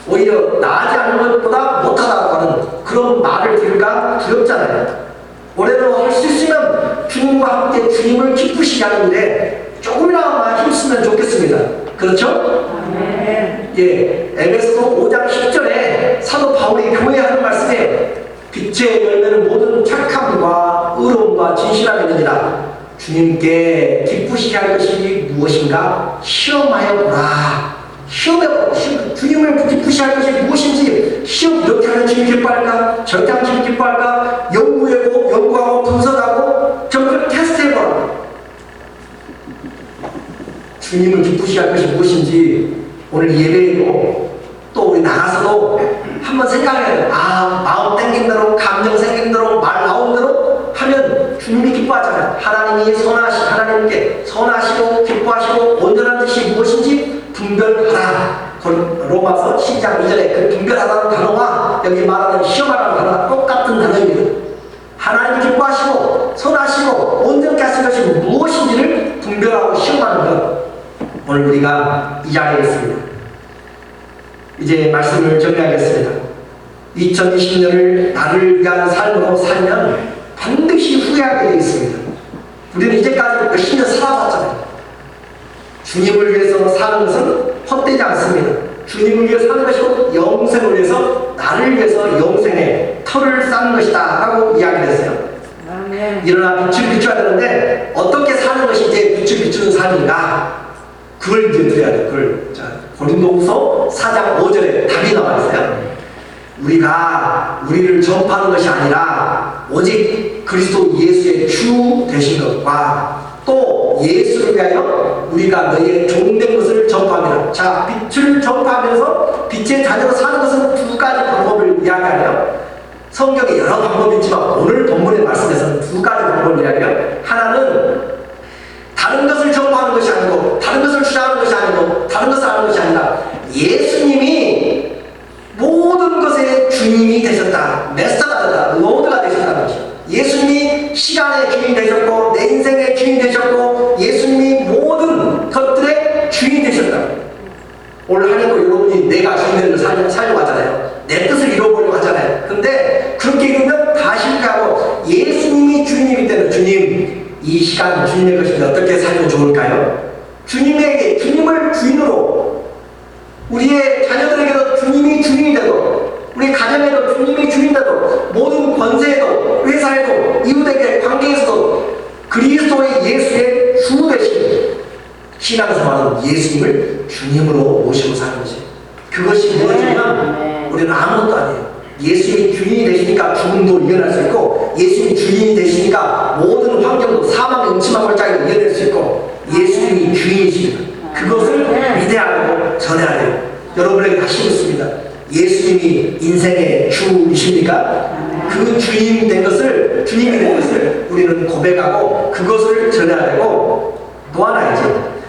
오히려 나아지 않는 것보다 못하다고 하는 그런 말을 들을까 두렵잖아요. 올해도 할 수 있으면 주님과 함께 주님을 기쁘시게 하는 일에 조금이나마 힘쓰면 좋겠습니다. 그렇죠? 아멘. 예, 에베소서 5장 10절에 사도 바울이 교회에 하는 말씀이에요. 빛의 열매는 모든 착함과 의로움과 진실함이니라. 주님께 기쁘시게 할 것이 무엇인가 시험하여 보라. 시험해보라. 주님을 기쁘시게 할 것이 무엇인지 시험 이렇게 하면 주님 기뻐할까? 저렇게 하면 주님 기뻐할까? 연구하고 분석하고 정말 테스트해보라. 주님을 기쁘시게 할 것이 무엇인지 오늘 예배에도 또 우리 나가서도 한번 생각해야 돼요. 아, 마음 땡긴 대로, 감정 생긴 대로, 말 나온 대로 하면 주님이 기뻐하잖아요. 하나님이 하나님께 선하시고 기뻐하시고 온전한 뜻이 무엇인지 분별하라. 로마서 12장 2절에 그 분별하라는 단어와 여기 말하는 시험하라는 단어가 똑같은 단어입니다. 하나님이 기뻐하시고 선하시고 온전케 하신 것이 무엇인지를 분별하고 시험하는 것, 오늘 우리가 이 자리에 있습니다. 이제 말씀을 정리하겠습니다. 2020년을 나를 위한 삶으로 살면 반드시 후회하게 되어 있습니다. 우리는 이제까지 몇십 년 살아봤잖아요. 주님을 위해서 사는 것은 헛되지 않습니다. 주님을 위해 사는 것이고 영생을 위해서, 나를 위해서 영생의 터를 쌓는 것이다 라고 이야기를 했어요. 아멘. 일어나 빛을 비춰야 되는데 어떻게 사는 것이 이제 빛을 비추는 삶인가? 그걸 이제 드려야 돼요. 그걸. 자, 고린도후서 4장 5절에 답이 나와 있어요. 우리가 우리를 전파하는 것이 아니라 오직 그리스도 예수의 주 되신 것과 또 예수를 위하여 우리가 너희의 종된 것을 전파합니다. 자, 빛을 전파하면서 빛의 자녀로 사는 것은 두 가지 방법을 이야기하네요. 성경에 여러 방법이 있지만 오늘 본문의 말씀에서는 두 가지 방법을 이야기해요. 하나는 다른 것을 전파하는 것이 아니고, 다른 것을 주장하는 것이 아니고, 다른 것을 하는 것이 아니라 예수님이 모든 것의 주님이 되셨다. 메스터가 되셨다. 로드가 되셨다는 것이죠. 예수님이 시간의 주인이 되셨고 내 인생의 주인이 되셨고 예수님이 모든 것들의 주인이 되셨다. 오늘 하나님도 여러분이 내가 주인을 살려고 하잖아요. 내 뜻을 이뤄보려고 하잖아요. 근데 그렇게 이루면 다 실패하고 예수님이 주님이 되는 주님, 이 시간 주님의 것인데 어떻게 살면 좋을까요? 주님을 주인으로, 우리의 자녀들에게도 주님이 주인이 되고 우리 가정에도 주님이 주인 되고 모든 권세에도 회사에도 이웃에게 관계에서도 그리스도의 예수의 주 되신 신앙생활은 예수님을 주님으로 모시고 사는 것이에요. 그것이 무엇이냐면 우리는 아무것도 아니에요. 예수님이 주인이 되시니까 죽음도 이겨낼 수 있고 예수님이 주인이 되시니까 모든 환경도 사망의 음침한 골짜기도 이겨낼 수 있고 예수님이 주인이십니다. 그것을 위대하고 전해야 돼요. 여러분에게 다시 묻습니다. 예수님이 인생의 주이십니까? 그 주인이 된 것을 우리는 고백하고 그것을 전해야 되고, 또 하나 이제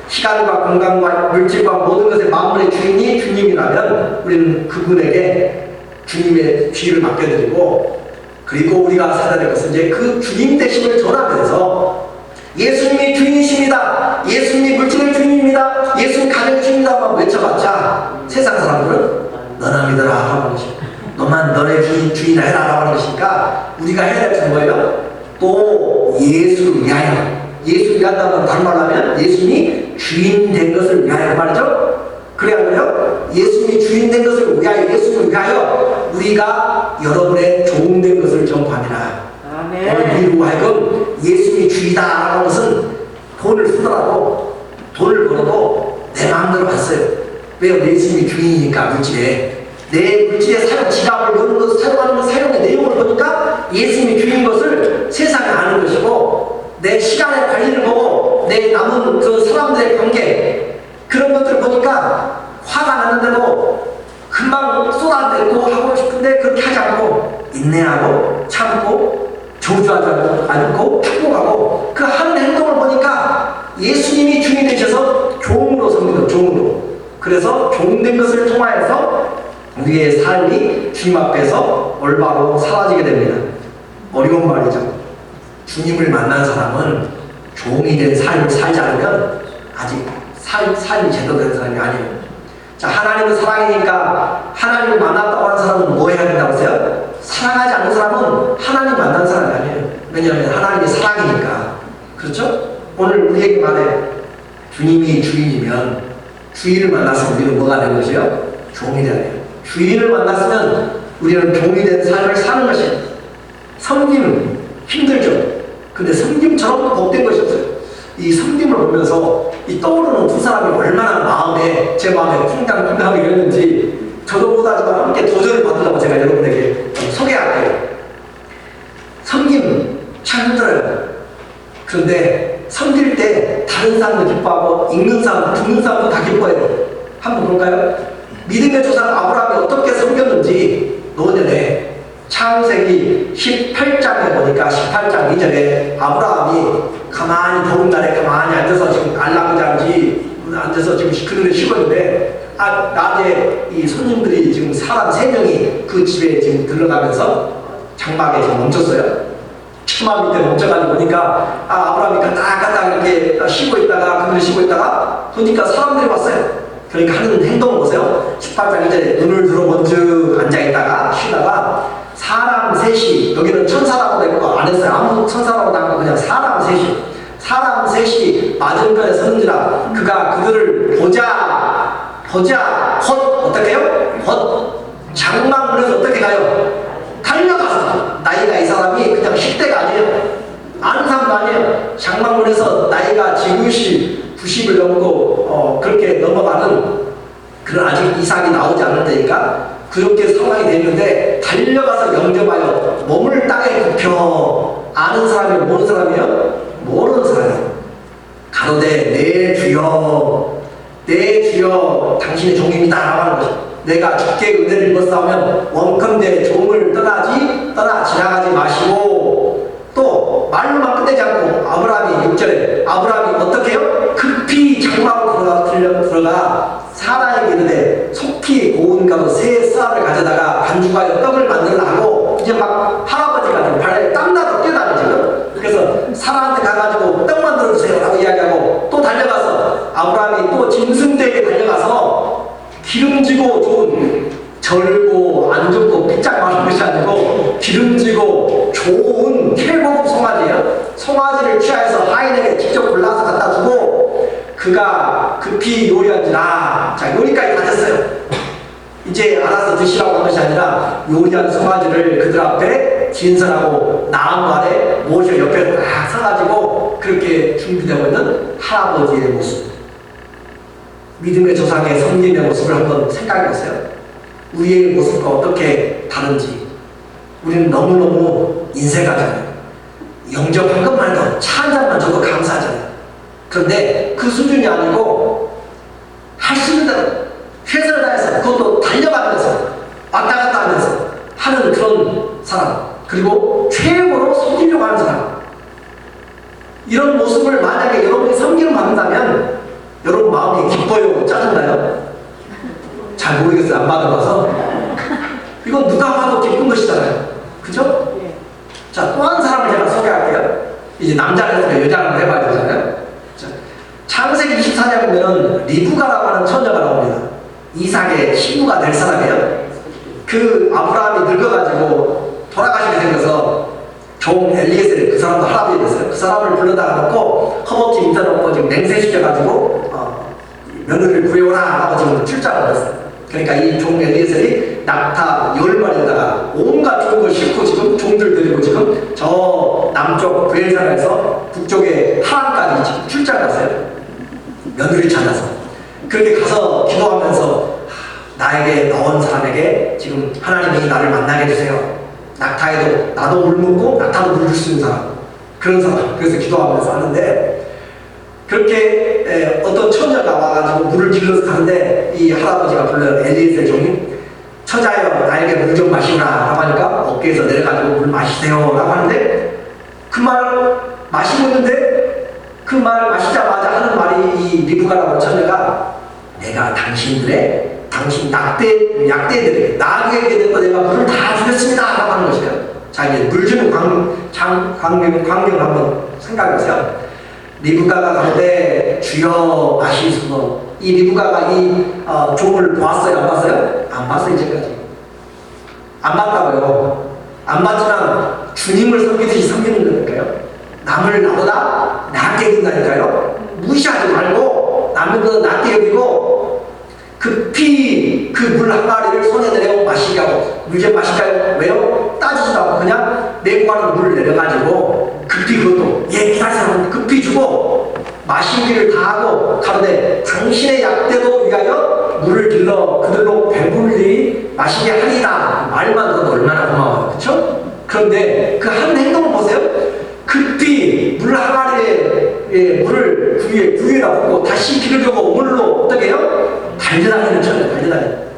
시간과 공간과 물질과 모든 것의 만물의 주인이 주님이라면 우리는 그분에게 주님의 뒤를 맡겨드리고, 그리고 우리가 살아야 될 것은 이제 그 주님 되심을 전하면서 예수님이 주인이십니다. 예수님이 물질의 주인입니다. 예수님 가정의 주인이라고 외쳐봤자 세상 사람들은 너나 믿어라 하는 것이고 너만 너의 주인이라 해라 하는 것이니까 우리가 해야 될 거예요. 또 예수를 위하여, 예수를 위한다는 다른 말로 하면 예수님이 주인 된 것을 위하여 말이죠. 그래야요 예수님이 주인 된 것을 위하여, 예수를 위하여 우리가 여러분의 종된 것을 전파합니다. 오늘 우리로 하여금 예수님이 주이다 라는 것은 돈을 쓰더라도, 돈을 벌어도 내 마음대로 안 써요. 왜요? 예수님이 주인이니까. 물질에 내 물질의 사용, 지갑을 여는 것, 사용하는 것, 사용의 내용을 보니까 예수님이 주인 것을 세상에 아는 것이고, 내 시간의 관리를 보고 내 남은 그 사람들의 관계, 그런 것들을 보니까 화가 나는데도 금방 쏟아내고 하고 싶은데 그렇게 하지 않고 인내하고 참고 저주하지 않고 축복하고 그 하는 행동을 보니까 예수님이 주인이 되셔서 종으로 섬기는, 종으로. 그래서 종된 것을 통하여서 우리의 삶이 주님 앞에서 올바로 사라지게 됩니다. 어려운 말이죠. 주님을 만난 사람은 종이 된 삶을 살지 않으면 아직 삶이 제대로 된 사람이 아니에요. 자, 하나님은 사랑이니까 하나님을 만났다고 하는 사람은 뭐 해야 된다고 하세요? 사랑하지 않는 사람은 하나님 만난 사람이 아니에요. 왜냐하면 하나님이 사랑이니까. 그렇죠? 오늘 우리에게 말해 주님이 주인이면 주인을 만나서 우리는 뭐가 된 것이요? 종이 되야 돼요. 주인을 만났으면 우리는 종이 된 삶을 사는 것이에요. 섬김은 힘들죠. 근데 섬김처럼 복된 것이 없어요. 이 섬김을 보면서 이 떠오르는 두 사람이 얼마나 제 마음에 쿵당쿵당하게 했는지 저도 못하지만 함께 도전을 받으려고 제가 여러분에게 소개할게요. 섬김 참 힘들어요. 그런데 섬길 때 다른 사람도 기뻐하고 읽는 사람, 듣는 사람도 다 기뻐해요. 한번 볼까요? 믿음의 조상 아브라함이 어떻게 섬겼는지 노년에 창세기 18장에 보니까 18장 2절에 아브라함이 가만히 더운 날에 가만히 앉아서 지금 알랑장지 앉아서 지금 그늘에 쉬고 있는데 낮에 이 손님들이 지금 사람 3명이 그 집에 지금 들어가면서 장막에 지금 멈췄어요. 치마 밑에 멈춰가지고 보니까 아브라함이 가딱 이렇게 쉬고 있다가 그늘에 쉬고 있다가 보니까 사람들이 왔어요. 그러니까 하는 행동을 보세요. 18장 2절에 눈을 들어 먼저 앉아있다가 쉬다가 사람 셋이, 여기는 천사라고 되고 안 했어요. 아무 천사라고 나고 그냥 사람 셋이 맞은편에 서는지라 그가 그들을 보자 어떻게 해요? 장막문에서 어떻게 가요? 달려가서 나이가 이 사람이 그냥 10대가 아니에요. 아는 사람도 아니에요. 장막문에서 나이가 지그시 90을 넘고 그렇게 넘어가는 그런 아직 이삭이 나오지 않을 때니까 그렇게 상황이 됐는데 달려가서 영접하여 몸을 땅에 굽혀 아는 사람이 모르는 사람이요? 모르는 사람이요. 가로되 내 주여 당신의 종입니다 라고 하는 것이죠. 내가 주께 은혜를 입었사오면 원컨대 종을 떠나 지나가지 마시고 또 말로만 끝내지 않고 아브라함이 6절에 아브라함이 어떻게 해요? 급히 장막으로 들어가 사라에게 이르되 속히 고운 가루 세 쌀을 가져다가 반죽하여 떡을 만들라고 이제 막 할아버지가 발에 땀나서 뛰어다니죠. 그래서 사라한테 가가지고 떡 만들어주세요 라고 이야기하고 또 달려가서 아브라함이 또 짐승대에 달려가서 기름지고 좋은 절고 안 좋고 삐짝 마는 것이 아니고 기름지고 좋은 최고급 송아지예요. 송아지를 취하여서 하인에게 직접 골라서 갖다 주고 그가 급히 요리한지라 자 요리까지 다 됐어요. 이제 알아서 드시라고 한 것이 아니라 요리한 송아지를 그들 앞에 진설하고 나무 아래 모셔 옆에 딱 서가지고 그렇게 준비되고 있는 할아버지의 모습, 믿음의 조상의 섬김의 모습을 한번 생각해 보세요. 우리의 모습과 어떻게 다른지. 우리는 너무너무 인색하잖아요. 영접한 것만 차 한 잔만 줘도 감사하잖아요. 그런데 그 수준이 아니고 할 수 있는 대로 최선을 다해서 그것도 달려가면서 왔다 갔다 하면서 하는 그런 사람, 그리고 최고로 섬기려고 하는 사람, 이런 모습을 만약에 여러분이 섬기를 받는다면 여러분 마음이 기뻐요? 짜증나요? 잘 모르겠어요. 안 받아봐서. 이건 누가 봐도 기쁜 것이잖아요. 그죠? 자, 또 한 사람을 제가 소개할게요. 이제 남자를 했으면 여자를 해봐야 되잖아요. 자, 창세기 24장 보면 리브가라고 하는 처녀가 나옵니다. 이삭의 친구가 될 사람이에요. 그 아브라함이 늙어가지고 돌아가시게 생겨서 종 엘리에셀, 그 사람도 할아버지 됐어요. 그 사람을 불러다가 놓고 허벅지 밑에 놓고 지금 맹세시켜가지고 며느리를 구해오라 하고 지금 출장을 했어요. 그러니까 이 종 엘리에셀이 낙타 10마리에다가 온갖 좋은 걸 싣고 지금 종들 데리고 지금 저 남쪽 구엘사라에서 북쪽에 하란까지 지금 출장 갔어요. 며느리 찾아서. 그렇게 가서 기도하면서 나에게 나온 사람에게 지금 하나님이 나를 만나게 해주세요. 낙타에도 나도 물 먹고 낙타도 물 줄 수 있는 사람, 그런 사람. 그래서 기도하면서 하는데 그렇게 어떤 처녀가 와가지고 물을 길러서 가는데 이 할아버지가 불러요. 엘리에셀 종이 처자여 나에게 물 좀 마시라 라고 하니까 어깨에서 내려가지고 물 마시세요 라고 하는데 그 말 마시고 있는데 그 말 마시자마자 하는 말이 이 리브가라고 처녀가 내가 당신들의 당신 약대들에게 나귀에게 내가 물을 다 주겠습니다 라고 하는 것이에요. 자, 이제 물 주는 광경을 한번 생각해보세요. 리브가가 가는데 주여 마시소서. 이 리브가가 이 종을 보았어요? 안 봤어요? 안 봤어요. 이제까지 안 봤다고요. 안 봤지만 주님을 섬기듯이 섬기는 거니까요. 남을 나보다 낮게 여긴다니까요. 무시하지 말고 남을 낮게 여기고 급히 그 물 한 마리를 손에 내려 마시게 하고 물 좀 마실까요? 왜요? 따지지도 않고 그냥 내고 가는 물을 내려가지고 급히 그것도 기다리세요 급히 주고 마시기를 다 하고 가는데 당신의 약대도 위하여 물을 길러 그들로 배불리 마시게 하리다 말만 들어도 얼마나 고마워요. 그렇죠? 그런데 그 한 행동을 보세요. 급히 물 한 마리에 물을 구유에다 붓고 다시 길을 주고 물로 어떻게 해요? 달려다니는 거죠. 달려다니는.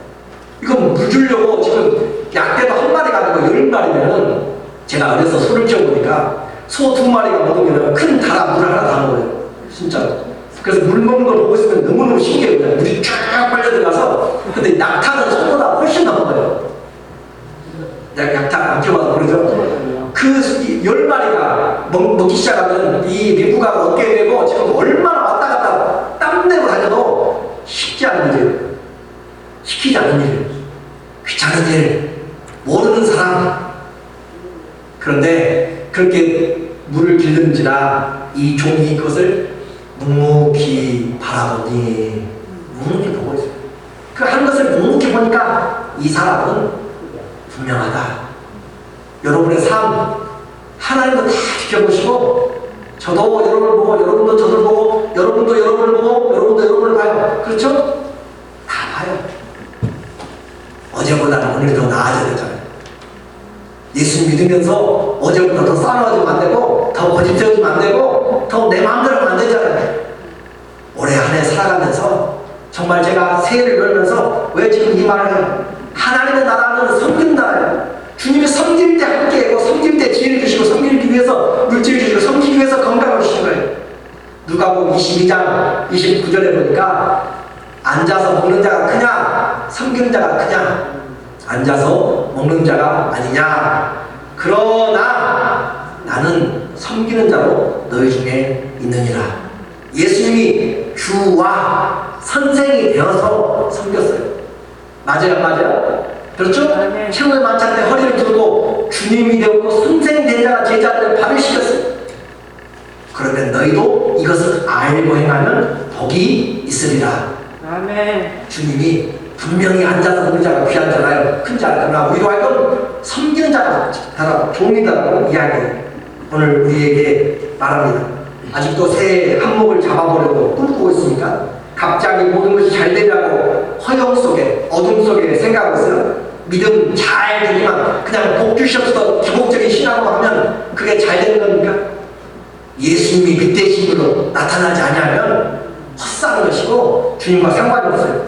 이건 물 주려고 지금 약대도 한 마리 가지고 10마리면은 제가 어려서 소를 키워보니까 소 2마리가 먹으면 큰 다라 물 하나 다 먹어요. 진짜. 그래서 물 먹는 걸 보고 있으면 너무너무 신기해요. 그냥 물이 쫙 빨려 들어가서. 근데 낙타는 소보다 훨씬 더 먹어요. 약타 안 키워봐서 모르죠? 그 10마리가 먹기 시작하면 이 리브가가 어깨에 메고 지금 얼마나 왔다 갔다 땀내고 다녀도 쉽지 않은 일이에요. 시키지 않는 일, 귀찮은 일, 모르는 사람. 그런데 그렇게 물을 길는지라 이 종이 그것을 묵묵히 바라보니 묵묵히 보고 있어요. 그 한 것을 묵묵히 보니까 이 사람은 분명하다. 여러분의 삶 하나님도 다 지켜보시고 저도 여러분을 보고 여러분도 저를 보고 여러분도 여러분을 보고 여러분도 여러분을 봐요. 그렇죠? 다 봐요. 어제보다는 오늘이 더 나아져야 되잖아요. 예수 믿으면서 어제보다 더 싸워지면 안 되고 더 거짓되어지면 안 되고 더 내 마음대로 하면 안 되잖아요. 올해 한 해 살아가면서 정말 제가 새해를 열면서 왜 지금 이 말을 해요? 하나님의 나라는 섬기는 나라예요. 주님이 섬길 때 함께하고 섬길 때 지혜를 주시고 섬기기 위해서 물질을 주시고 섬기기 위해서 건강을 주신 거예요. 누가복음 22장 29절에 보니까 앉아서 먹는 자가 크냐 섬기는 자가 크냐 앉아서 먹는 자가 아니냐 그러나 나는 섬기는 자로 너희 중에 있느니라. 예수님이 주와 선생이 되어서 섬겼어요. 맞아요? 안 맞아요? 그렇죠? 최후의 만찬 때 허리를 들고 주님이 되었고 선생이 된 자가 제자들을 발을 씻겼어요. 그러면 너희도 이것을 알고 행하면 복이 있으리라. 아멘. 주님이 분명히 앉아서 먹는 자가 귀한 자라요. 큰 자라. 그러나 우리도 알건 섬기는 자가 종이다라고 이야기해요. 오늘 우리에게 말합니다. 아직도 새 한몫을 잡아보려고 꿈꾸고 있습니까? 갑자기 모든 것이 잘 되려고 허영 속에 어둠 속에 생각하고 있어요. 믿음 잘 되지만 그냥 복 주시옵소서 기복적인 신앙으로 하면 그게 잘 되는 겁니까? 예수님이 빛되신 분으로 나타나지 않으면 헛사는 것이고 주님과 상관이 없어요.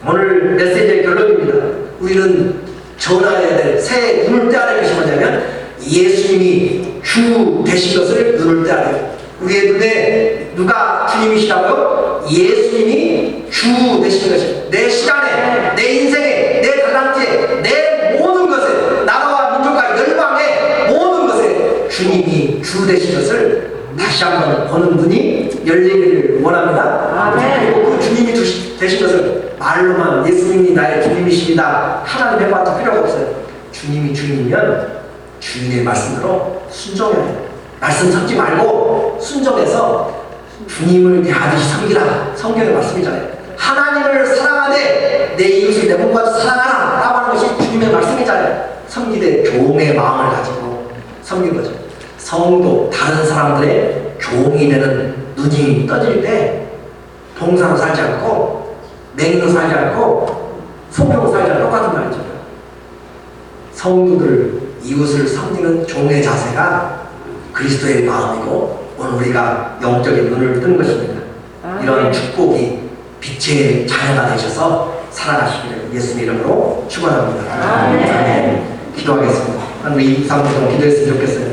오늘 메시지의 결론입니다. 우리는 전해야 될 새해 눈을 떼야 될 것이 뭐냐면 예수님이 주 되신 것을 눈을 떼야 돼요. 우리의 눈에 누가 주님이시라고요? 예수님이 주 되시는 것이에요. 내 시간에, 내 인생에, 내 달란트에, 내 모든 것에, 나라와 민족과 열방의 모든 것에 주님이 주 되신 것을 다시 한번 보는 눈이 열리기를 원합니다. 그리고 그 주님이 되신 것을 말로만 예수님이 나의 주님이십니다 하나님 해봐도 필요가 없어요. 주님이 주님이면 주님의 말씀대로 순종해야 돼요. 말씀 섞지 말고 순종해서 주님을 대하듯이 섬기라. 성경의 말씀이잖아요. 하나님을 사랑하되 내 이웃을 내 몸과 같이 사랑하라 라고 하는 것이 주님의 말씀이잖아요. 섬기되 종의 마음을 가지고 섬기는 거죠. 성도 다른 사람들의 종이 되는 눈이 떠질 때 동사로 살지 않고 맹로 살지 않고 소명으로 살지 않고 똑같은 말이죠. 성도들 이웃을 섬기는 종의 자세가 그리스도의 마음이고 오늘 우리가 영적인 눈을 뜨는 것입니다. 이런 축복이 빛의 자녀가 되셔서 살아가시기를 예수님 이름으로 축원합니다. 아멘. 기도하겠습니다. 한 2, 3분 정도 기도했으면 좋겠어요.